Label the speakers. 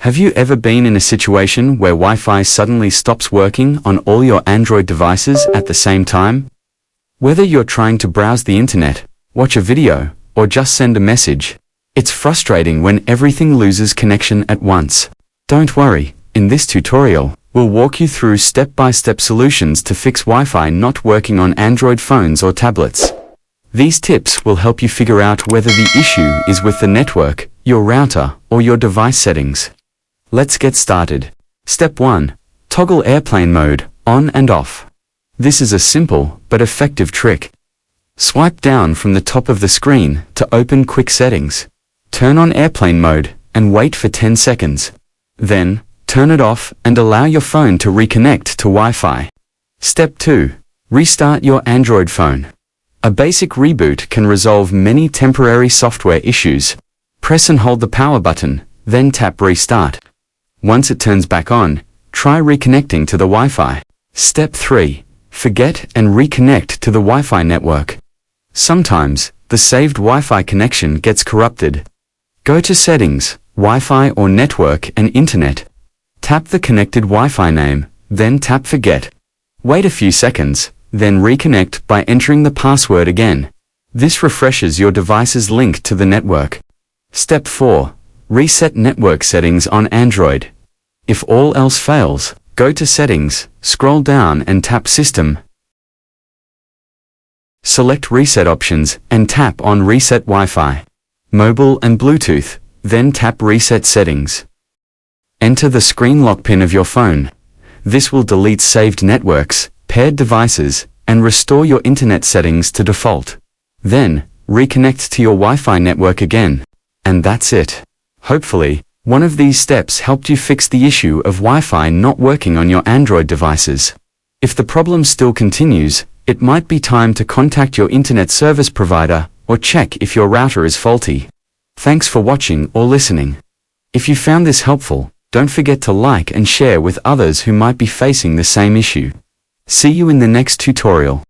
Speaker 1: Have you ever been in a situation where Wi-Fi suddenly stops working on all your Android devices at the same time? Whether you're trying to browse the internet, watch a video, or just send a message, it's frustrating when everything loses connection at once. Don't worry, in this tutorial, we'll walk you through step-by-step solutions to fix Wi-Fi not working on Android phones or tablets. These tips will help you figure out whether the issue is with the network, your router, or your device settings. Let's get started. Step 1. Toggle airplane mode, on and off. This is a simple but effective trick. Swipe down from the top of the screen to open Quick Settings. Turn on airplane mode and wait for 10 seconds. Then, turn it off and allow your phone to reconnect to Wi-Fi. Step 2. Restart your Android phone. A basic reboot can resolve many temporary software issues. Press and hold the power button, then tap Restart. Once it turns back on, try reconnecting to the Wi-Fi. Step 3. Forget and reconnect to the Wi-Fi network. Sometimes, the saved Wi-Fi connection gets corrupted. Go to Settings, Wi-Fi or Network and Internet. Tap the connected Wi-Fi name, then tap Forget. Wait a few seconds, then reconnect by entering the password again. This refreshes your device's link to the network. Step 4. Reset network settings on Android. If all else fails, go to Settings, scroll down and tap System. Select Reset Options and tap on Reset Wi-Fi, Mobile and Bluetooth, then tap Reset Settings. Enter the screen lock pin of your phone. This will delete saved networks, paired devices, and restore your internet settings to default. Then, reconnect to your Wi-Fi network again. And that's it. Hopefully, one of these steps helped you fix the issue of Wi-Fi not working on your Android devices. If the problem still continues, it might be time to contact your internet service provider or check if your router is faulty. Thanks for watching or listening. If you found this helpful, don't forget to like and share with others who might be facing the same issue. See you in the next tutorial.